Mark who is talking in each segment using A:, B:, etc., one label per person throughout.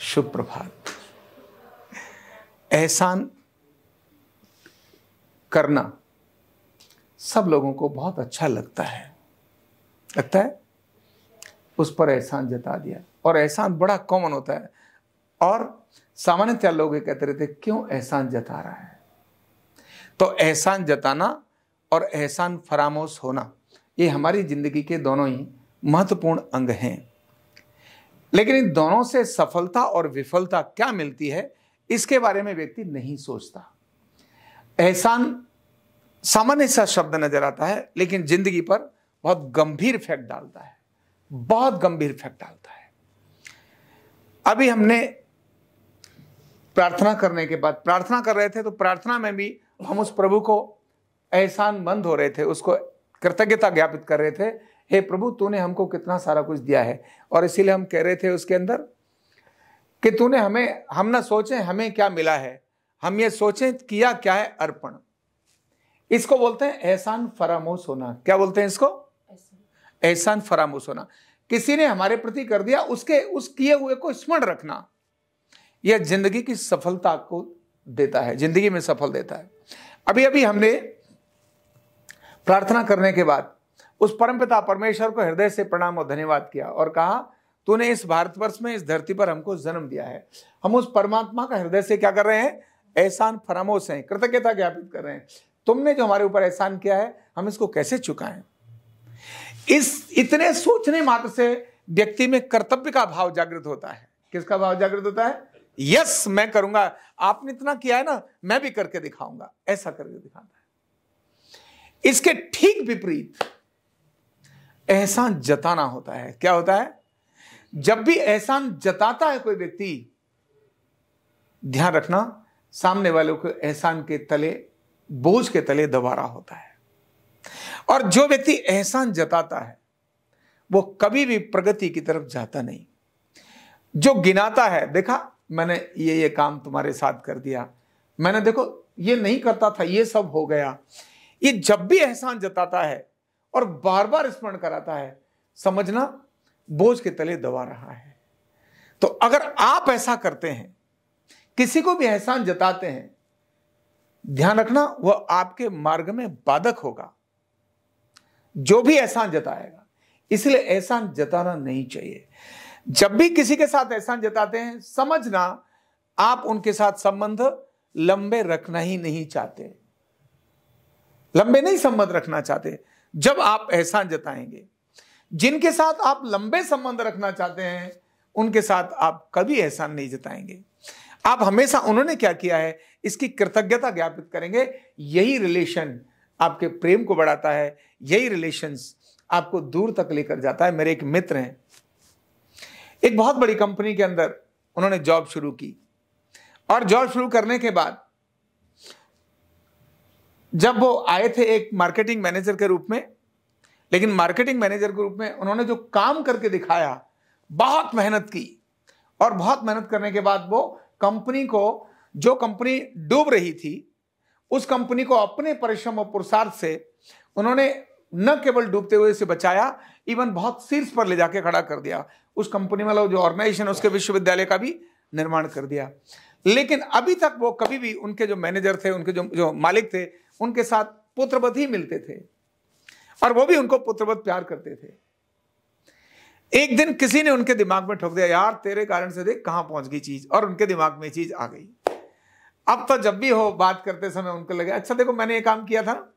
A: शुभ प्रभात। एहसान करना सब लोगों को बहुत अच्छा लगता है, उस पर एहसान जता दिया। और एहसान बड़ा कॉमन होता है और सामान्यतः लोग ये कहते रहते क्यों एहसान जता रहा है। तो एहसान जताना और एहसान फरामोश होना ये हमारी जिंदगी के दोनों ही महत्वपूर्ण अंग हैं। लेकिन इन दोनों से सफलता और विफलता क्या मिलती है, इसके बारे में व्यक्ति नहीं सोचता। एहसान सामान्य सा शब्द नजर आता है, लेकिन जिंदगी पर बहुत गंभीर इफेक्ट डालता है, बहुत गंभीर इफेक्ट डालता है। अभी हमने प्रार्थना करने के बाद प्रार्थना कर रहे थे, तो प्रार्थना में भी हम उस प्रभु को एहसानमंद हो रहे थे, उसको कृतज्ञता ज्ञापित कर रहे थे। हे प्रभु, तूने हमको कितना सारा कुछ दिया है। और इसीलिए हम कह रहे थे उसके अंदर कि तूने हम ना सोचें हमें क्या मिला है, हम ये सोचें किया क्या है अर्पण। इसको बोलते हैं एहसान फरामोश होना। क्या बोलते हैं इसको? एहसान फरामोश होना। किसी ने हमारे प्रति कर दिया, उस किए हुए को स्मरण रखना, यह जिंदगी की सफलता को देता है, जिंदगी में सफल देता है। अभी अभी हमने प्रार्थना करने के बाद उस परमपिता परमेश्वर को हृदय से प्रणाम और धन्यवाद किया और कहा तूने इस भारतवर्ष में, इस धरती पर हमको जन्म दिया है। हम उस परमात्मा का हृदय से क्या कर रहे हैं? एहसान फरामोश हैं, कृतज्ञता ज्ञापित कर रहे हैं। तुमने जो हमारे ऊपर एहसान किया है, हम इसको कैसे चुकाएं। इस इतने सोचने मात्र से व्यक्ति में कर्तव्य का भाव जागृत होता है। किसका भाव जागृत होता है? यस, मैं करूंगा, आपने इतना किया है ना, मैं भी करके दिखाऊंगा, ऐसा करके दिखाता है। इसके ठीक विपरीत एहसान जताना होता है। क्या होता है? जब भी एहसान जताता है कोई व्यक्ति, ध्यान रखना, सामने वालों को एहसान के तले, बोझ के तले दबा रहा होता है। और जो व्यक्ति एहसान जताता है वो कभी भी प्रगति की तरफ जाता नहीं। जो गिनाता है, देखा मैंने ये काम तुम्हारे साथ कर दिया, मैंने देखो ये नहीं करता था, ये सब हो गया। ये जब भी एहसान जताता है और बार बार स्मरण कराता है, समझना बोझ के तले दबा रहा है। तो अगर आप ऐसा करते हैं, किसी को भी एहसान जताते हैं, ध्यान रखना वह आपके मार्ग में बाधक होगा, जो भी एहसान जताएगा। इसलिए एहसान जताना नहीं चाहिए। जब भी किसी के साथ एहसान जताते हैं, समझना आप उनके साथ संबंध लंबे रखना ही नहीं चाहते, लंबे नहीं संबंध रखना चाहते। जब आप एहसान जताएंगे, जिनके साथ आप लंबे संबंध रखना चाहते हैं, उनके साथ आप कभी एहसान नहीं जताएंगे। आप हमेशा उन्होंने क्या किया है इसकी कृतज्ञता ज्ञापित करेंगे। यही रिलेशन आपके प्रेम को बढ़ाता है, यही रिलेशंस आपको दूर तक लेकर जाता है। मेरे एक मित्र हैं, एक बहुत बड़ी कंपनी के अंदर उन्होंने जॉब शुरू की, और जॉब शुरू करने के बाद जब वो आए थे एक मार्केटिंग मैनेजर के रूप में, लेकिन मार्केटिंग मैनेजर के रूप में उन्होंने जो काम करके दिखाया, बहुत मेहनत की, और बहुत मेहनत करने के बाद वो कंपनी को, जो कंपनी डूब रही थी, उस कंपनी को अपने परिश्रम और पुरुषार्थ से उन्होंने न केवल डूबते हुए से बचाया, इवन बहुत शीर्ष पर ले जाके खड़ा कर दिया। उस कंपनी वाला जो ऑर्गेनाइजेशन, उसके विश्वविद्यालय का भी निर्माण कर दिया। लेकिन अभी तक वो कभी भी, उनके जो मैनेजर थे, उनके जो मालिक थे, उनके साथ पुत्रवत ही मिलते थे, और वो भी उनको पुत्रवत प्यार करते थे। एक दिन किसी ने उनके दिमाग में ठोक दिया, यार तेरे कारण से देख कहां पहुंच गई चीज, और उनके दिमाग में चीज आ गई। अब तो जब भी हो बात करते समय उनको लगे, अच्छा देखो मैंने ये काम किया था ना,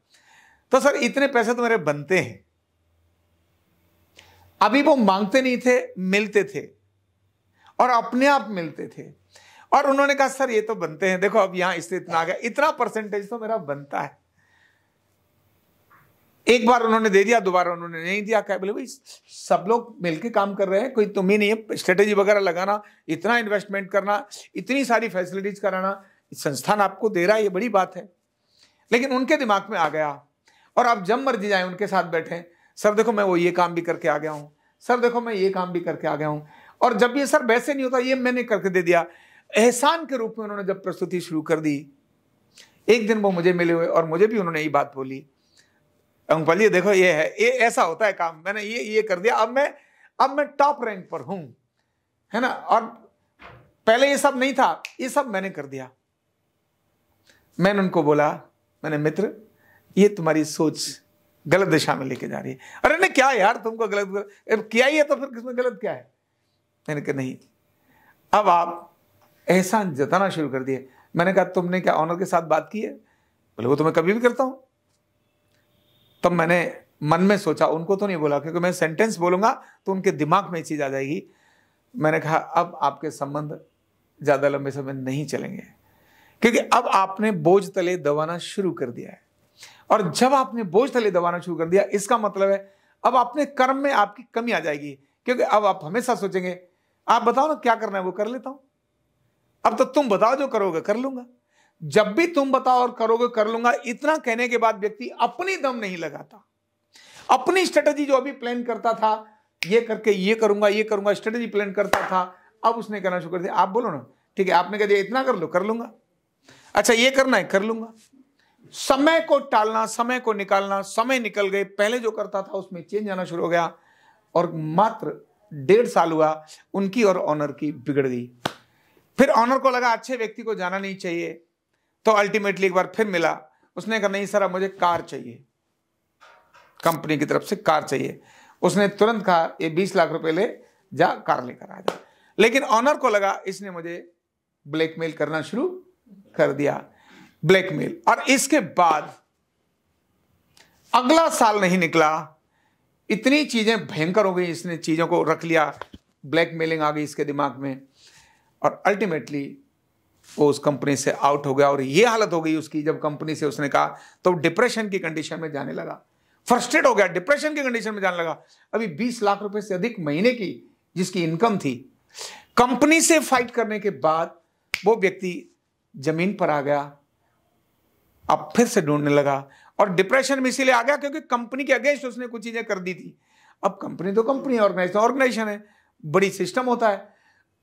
A: तो सर इतने पैसे तो मेरे बनते हैं। अभी वो मांगते नहीं थे, मिलते थे, और अपने आप मिलते थे। और उन्होंने कहा सर ये तो बनते हैं, देखो अब यहां इससे इतना आ गया, इतना परसेंटेज तो मेरा बनता है। एक बार उन्होंने दे दिया, दोबारा उन्होंने नहीं दिया। क्या बोले भाई, सब लोग मिलके काम कर रहे हैं, कोई तुम ही नहीं है। स्ट्रेटेजी वगैरह लगाना, इतना इन्वेस्टमेंट करना, इतनी सारी फैसिलिटीज कराना, संस्थान आपको दे रहा है, ये बड़ी बात है। लेकिन उनके दिमाग में आ गया, और अब जब मर्जी जाए उनके साथ बैठे, सर देखो मैं वो ये काम भी करके आ गया हूं, सर देखो मैं ये काम भी करके आ गया हूं। और जब ये सर वैसे नहीं होता, ये मैंने करके दे दिया। एहसान के रूप में उन्होंने जब प्रस्तुति शुरू कर दी, एक दिन वो मुझे मिले हुए और मुझे भी उन्होंने ये बात बोली, अंकल ये देखो ये है, ये ऐसा होता है काम, मैंने ये कर दिया, अब मैं टॉप रैंक पर हूं, है ना। और पहले ये सब नहीं था, ये सब मैंने कर दिया। मैंने उनको बोला, मैंने मित्र ये तुम्हारी सोच गलत दिशा में लेके जा रही है। अरे नहीं क्या यार तुमको गलत किया ही है तो फिर किसमें गलत क्या है। मैंने कहा नहीं, अब आप एहसान जताना शुरू कर दिए। मैंने कहा तुमने क्या ऑनर के साथ बात की है? बोले वो तो मैं कभी भी करता हूं। तब मैंने मन में सोचा, उनको तो नहीं बोला क्योंकि मैं सेंटेंस बोलूंगा तो उनके दिमाग में चीज आ जाएगी। मैंने कहा अब आपके संबंध ज्यादा लंबे समय नहीं चलेंगे, क्योंकि अब आपने बोझ तले दबाना शुरू कर दिया है। और जब आपने बोझ तले दबाना शुरू कर दिया, इसका मतलब है अब अपने कर्म में आपकी कमी आ जाएगी, क्योंकि अब आप हमेशा सोचेंगे आप बताओ ना क्या करना है वो कर लेता हूं, अब तो तुम बताओ जो करोगे कर लूंगा। जब भी तुम बताओ और करोगे कर लूंगा, इतना कहने के बाद व्यक्ति अपनी दम नहीं लगाता। अपनी स्ट्रेटजी जो अभी प्लान करता था, ये करके ये करूंगा स्ट्रेटजी प्लान करता था, अब उसने कहना शुरू कर दिया आप बोलो ना, ठीक है आपने कह दिया इतना कर लो कर लूंगा, अच्छा ये करना है कर लूंगा। समय को टालना, समय को निकालना, समय निकल गए, पहले जो करता था उसमें चेंज आना शुरू हो गया। और मात्र 1.5 साल हुआ, उनकी और ऑनर की बिगड़ गई। फिर ऑनर को लगा अच्छे व्यक्ति को जाना नहीं चाहिए, तो अल्टीमेटली एक बार फिर मिला। उसने कहा नहीं सर अब मुझे कार चाहिए, कंपनी की तरफ से कार चाहिए। उसने तुरंत कहा ये 20 लाख रुपए ले जा, कार लेकर आ जा। लेकिन ऑनर को लगा इसने मुझे ब्लैकमेल करना शुरू कर दिया, ब्लैकमेल। और इसके बाद अगला साल नहीं निकला, इतनी चीजें भयंकर हो गई, इसने चीजों को रख लिया, ब्लैकमेलिंग आ गई इसके दिमाग में, और अल्टीमेटली वो उस कंपनी से आउट हो गया। और ये हालत हो गई उसकी, जब कंपनी से उसने कहा तो डिप्रेशन की कंडीशन में जाने लगा, फ्रस्ट्रेट हो गया, डिप्रेशन की कंडीशन में जाने लगा। अभी 20 लाख रुपए से अधिक महीने की जिसकी इनकम थी, कंपनी से फाइट करने के बाद वो व्यक्ति जमीन पर आ गया, अब फिर से ढूंढने लगा। और डिप्रेशन में इसीलिए आ गया क्योंकि कंपनी के अगेंस्ट उसने कुछ चीजें कर दी थी। अब कंपनी तो कंपनी, ऑर्गेनाइजेशन है, बड़ी सिस्टम होता है,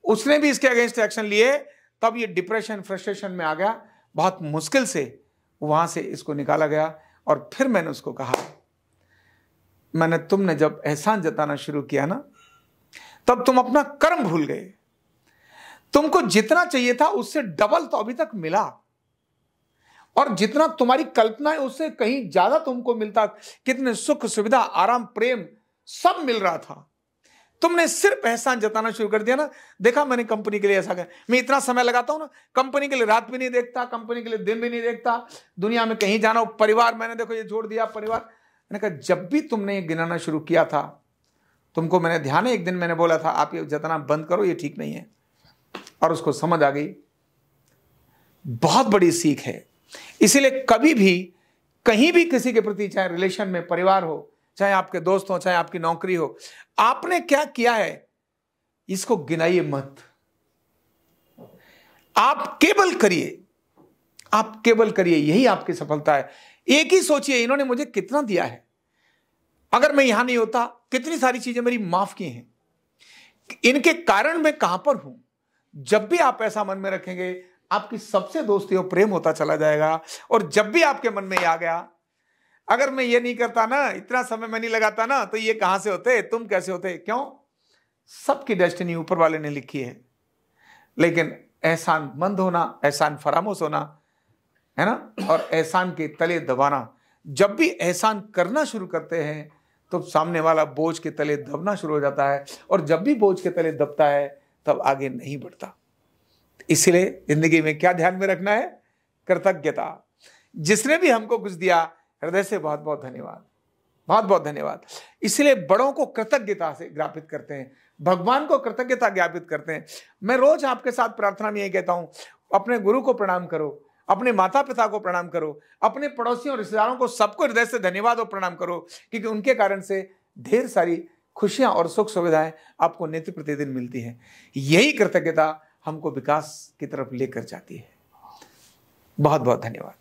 A: उसने भी इसके अगेंस्ट एक्शन लिए, तब ये डिप्रेशन फ्रस्ट्रेशन में आ गया। बहुत मुश्किल से वहां से इसको निकाला गया। और फिर मैंने उसको कहा, तुमने जब एहसान जताना शुरू किया ना, तब तुम अपना कर्म भूल गए। तुमको जितना चाहिए था उससे डबल तो अभी तक मिला, और जितना तुम्हारी कल्पना है उससे कहीं ज्यादा तुमको मिलता। कितने सुख सुविधा आराम प्रेम सब मिल रहा था, तुमने सिर्फ एहसान जताना शुरू कर दिया ना। देखा मैंने कंपनी के लिए ऐसा कर, मैं इतना समय लगाता हूं ना, कंपनी के लिए रात भी नहीं देखता, कंपनी के लिए दिन भी नहीं देखता, दुनिया में कहीं जाना हो, परिवार मैंने देखो ये जोड़ दिया परिवार। मैंने कहा जब भी तुमने ये गिनाना शुरू किया था, तुमको मैंने ध्यान है एक दिन मैंने बोला था आप ये जताना बंद करो, ये ठीक नहीं है। और उसको समझ आ गई, बहुत बड़ी सीख है। इसीलिए कभी भी कहीं भी किसी के प्रति, चाहे रिलेशन में परिवार हो, चाहे आपके दोस्त हो, चाहे आपकी नौकरी हो, आपने क्या किया है इसको गिनाइए मत। आप केवल करिए, आप केवल करिए, यही आपकी सफलता है। एक ही सोचिए इन्होंने मुझे कितना दिया है, अगर मैं यहां नहीं होता कितनी सारी चीजें मेरी माफ की हैं, इनके कारण मैं कहां पर हूं। जब भी आप ऐसा मन में रखेंगे, आपकी सबसे दोस्ती और प्रेम होता चला जाएगा। और जब भी आपके मन में आ गया अगर मैं ये नहीं करता ना, इतना समय मैं नहीं लगाता ना, तो ये कहां से होते, तुम कैसे होते। क्यों? सबकी डेस्टिनी ऊपर वाले ने लिखी है, लेकिन एहसान मंद होना, एहसान फरामोश होना है ना, और एहसान के तले दबाना। जब भी एहसान करना शुरू करते हैं तो सामने वाला बोझ के तले दबना शुरू हो जाता है, और जब भी बोझ के तले दबता है तब आगे नहीं बढ़ता। इसलिए जिंदगी में क्या ध्यान में रखना है? कृतज्ञता। जिसने भी हमको कुछ दिया, हृदय से बहुत बहुत धन्यवाद, बहुत बहुत धन्यवाद। इसलिए बड़ों को कृतज्ञता से ज्ञापित करते हैं, भगवान को कृतज्ञता ज्ञापित करते हैं। मैं रोज आपके साथ प्रार्थना में यही कहता हूं, अपने गुरु को प्रणाम करो, अपने माता पिता को प्रणाम करो, अपने पड़ोसियों रिश्तेदारों को सबको हृदय से धन्यवाद और प्रणाम करो, क्योंकि उनके कारण से ढेर सारी खुशियां और सुख सुविधाएं आपको नित्य प्रतिदिन मिलती हैं। यही कृतज्ञता हमको विकास की तरफ लेकर जाती है। बहुत बहुत धन्यवाद।